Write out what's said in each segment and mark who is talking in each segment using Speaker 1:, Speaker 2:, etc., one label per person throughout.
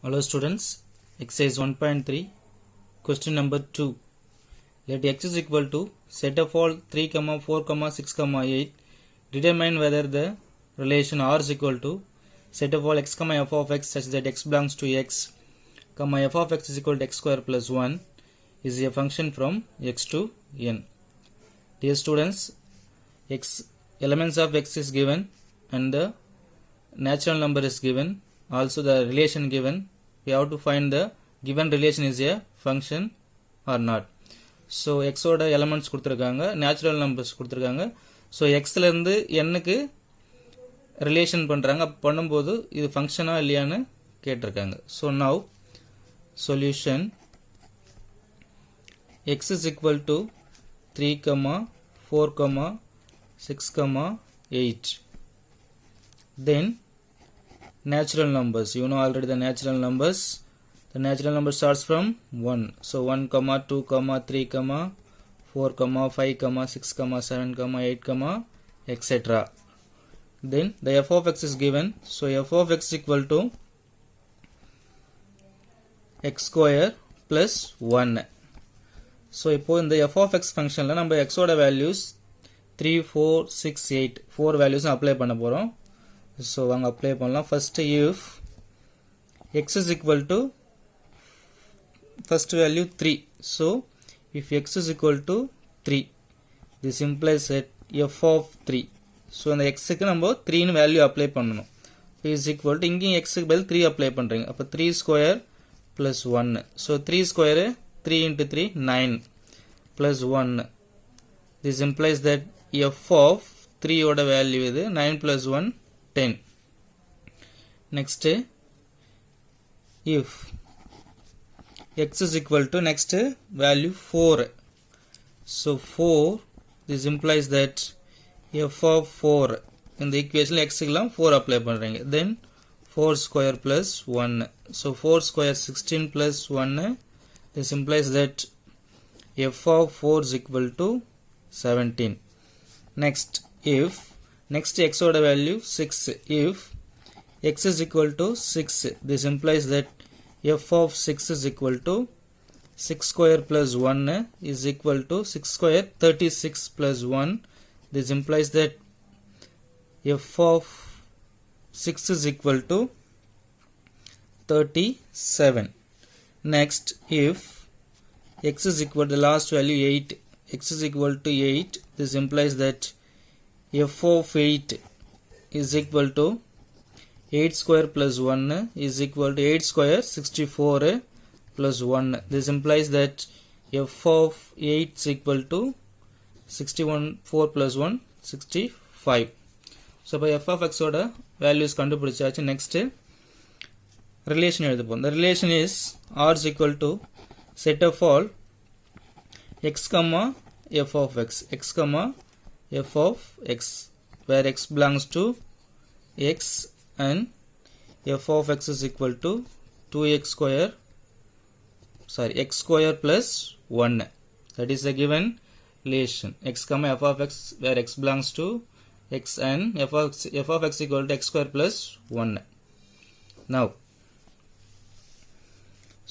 Speaker 1: Hello students, exercise 1.3, question number 2. Let x is equal to set of all 3, 4, 6, 8. Determine whether the relation R is equal to set of all x, f of x such that x belongs to x, f of x is equal to x square plus 1 is a function from x to n. Dear students, x elements of x is given and the natural number is given. Also the relation given, we have to find the given relation is a function or not. So x oda elements கொடுத்திருக்காங்க, natural numbers கொடுத்திருக்காங்க. So x ல இருந்து n க்கு relation பண்றாங்க. பண்ணும்போது இது ஃபங்க்ஷனா இல்லையான்னு கேட்டிருக்காங்க. So now solution x is equal to 3, 4, 6, 8. Then natural numbers, you know already the natural numbers. The natural number starts from 1. So 1, 2, 3, 4, 5, 6, 7, 8, etc. Then the f of x is given. So f of x is equal to x square plus 1. So இப்போ இந்த f of x functionல நம்ம x ஓட values 3, 4, 6, 8 4 values apply பண்ண போறோம். So வாங்க apply பண்ணலாம். First if x is equal to first value 3. So if x is equal to 3, this implies that f of 3. So அந்த x க்கு நம்ம 3 னு value apply பண்ணனும். Is equal to இங்க x க்கு பதில் 3 apply பண்றீங்க. அப்ப 3 square plus 1. So 3 square 3 into 3 9 plus 1. This implies that f of 3 ஓட value இது 9 plus 1 10. Next if x is equal to next value 4. So 4, this implies that f of 4 in the equation x க்குலாம் 4 apply பண்றீங்க. Then 4 square plus 1. So 4 square 16 plus 1. This implies that f of 4 is equal to 17. Next if next x oda value 6. If x is equal to 6, this implies that f of 6 is equal to 6 square plus 1 is equal to 6 square 36 plus 1. This implies that f of 6 is equal to 37. Next if x is equal to the last value 8, x is equal to 8, this implies that f of 8 is equal to 8 square plus 1 is equal to 8 square 64 plus 1. This implies that f of 8 is equal to 61 4 plus 1 65. So by f of x oda values கண்டுபிடிச்சாச்சு. Next relation எழுதுவோம். The relation is r is equal to set of all x f of x, x f of x, where x belongs to x and f of x is equal to 2x square x square plus 1. That is the given relation. X f of x where x belongs to x and f of x equal to x square plus 1. Now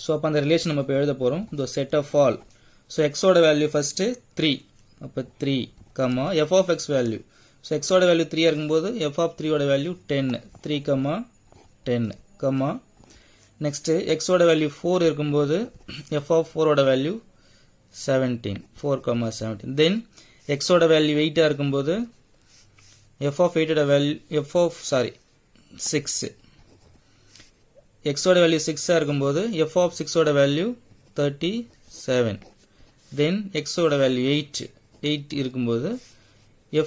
Speaker 1: so upon the relation நம்ம எழுத போறோம். The set of all. So x oda value first 3. அப்ப 3, f of x value. So x oda value 3 இருக்கும்போது f of 3 oda value 10. 3, 10, next x oda value 4 இருக்கும்போது f of 4 oda value 17. 4, 17. Then x oda value 8 இருக்கும்போது f of 8 oda value 6. x oda value 6 இருக்கும்போது f of 6 oda value 37. Then x oda value 8 இருக்கும்போது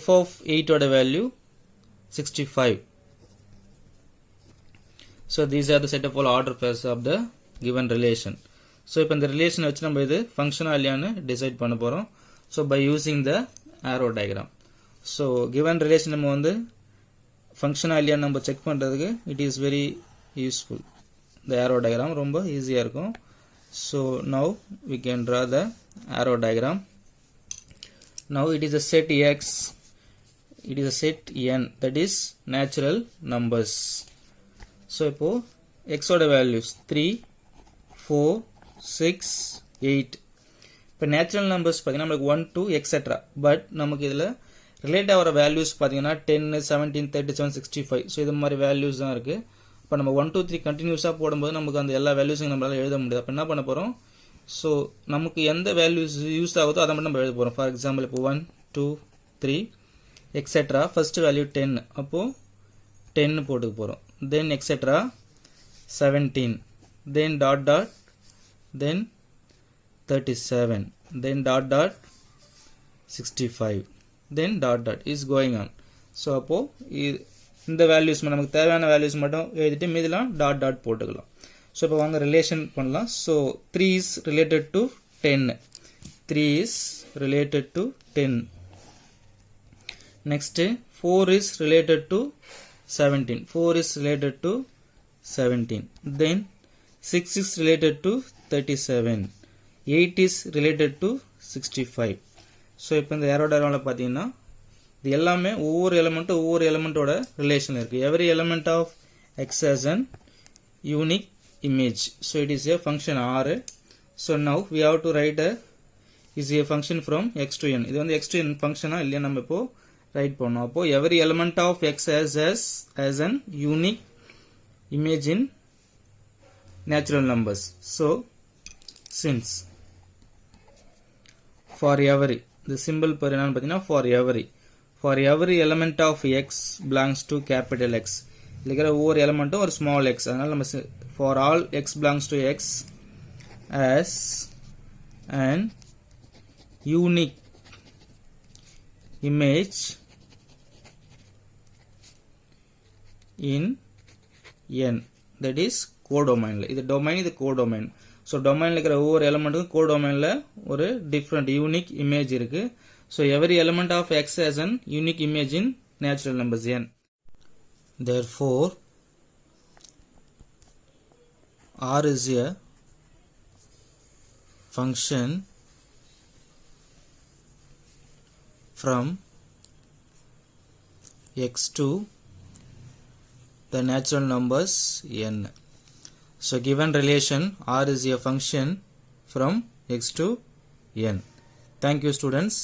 Speaker 1: f of 8 oda value 65. So these are the set of all order pairs of the given relation. So இப்போ இந்த relation வச்சு நம்ம இது functional இல்லையான்னு decide பண்ண போறோம். So by using the arrow diagram. So given relation நம்ம வந்து functional இல்லையான்னு நம்ம check பண்றதுக்கு it is very useful. The arrow diagram ரொம்ப ஈஸியா இருக்கும். So now we can draw the arrow diagram. Now it is a set x, it is a set n, that is natural numbers. So இப்போ x ஓட values 3 4 6 8 இப்போ natural numbers பார்த்தீங்கன்னா நமக்கு 1 2 etcetera but நமக்கு இதில் ரிலேட் ஆகிற values பார்த்தீங்கன்னா 10 17 37 65 so இது மாதிரி வேல்யூஸ் தான் இருக்குது. இப்போ நம்ம 1 2 3 கண்டினியூஸாக போடும்போது நமக்கு அந்த எல்லா வேல்யூஸையும் நம்மளால் எழுத முடியாது. அப்போ என்ன பண்ண போகிறோம், ஸோ நமக்கு எந்த வேல்யூஸ் யூஸ் ஆகுதோ அதை மட்டும் நம்ம எழுத போகிறோம். ஃபார் எக்ஸாம்பிள் இப்போ 1 2 3 எக்ஸெட்ரா ஃபர்ஸ்ட் வேல்யூ 10 அப்போது 10 போட்டுக்க போகிறோம். தென் etcetera 17 then dot dot then 37 then dot dot 65 then dot dot is going on. so அப்போ இந்த வேல்யூஸ் நமக்கு தேவையான வேல்யூஸ் மட்டும் எழுதிட்டு மீதிலாம் டாட் டாட் போட்டுக்கலாம். ஸோ இப்போ வாங்க ரிலேஷன் பண்ணலாம். So 3 is related to 10, 3 is related to 10. next 4 is related to 17, 4 is related to 17. then 6 is related to 37, 8 is related to 65. So இப்போ இந்த ஏரோ டயக்ராமில் பார்த்தீங்கன்னா இது எல்லாமே ஒவ்வொரு எலமெண்ட்டோட ரிலேஷன் இருக்குது. Every element of X has an unique image. So it is a function R. So now we have to write is a function from X to N. இது வந்து எக்ஸ் டு என் ஃபங்க்ஷனாக இல்லையா நம்ம இப்போ ரைட் பண்ணோம். அப்போ every element of X has an unique image in natural numbers. So since for every, the symbol per enna pathina for every element of x belongs to capital X, likra over element or small x, adanaல நம்ம for all x belongs to x as an unique image in n, that is codomain. இது domain, இது codomain. So டொமைனில் இருக்கிற ஒவ்வொரு எலமெண்ட்டுக்கும் கோடொமைனில் ஒரு different unique image இருக்குது. So every element of X has an unique image in natural numbers n. therefore R is a function from x to the natural numbers n. So given relation R is a function from x to n. Thank you students.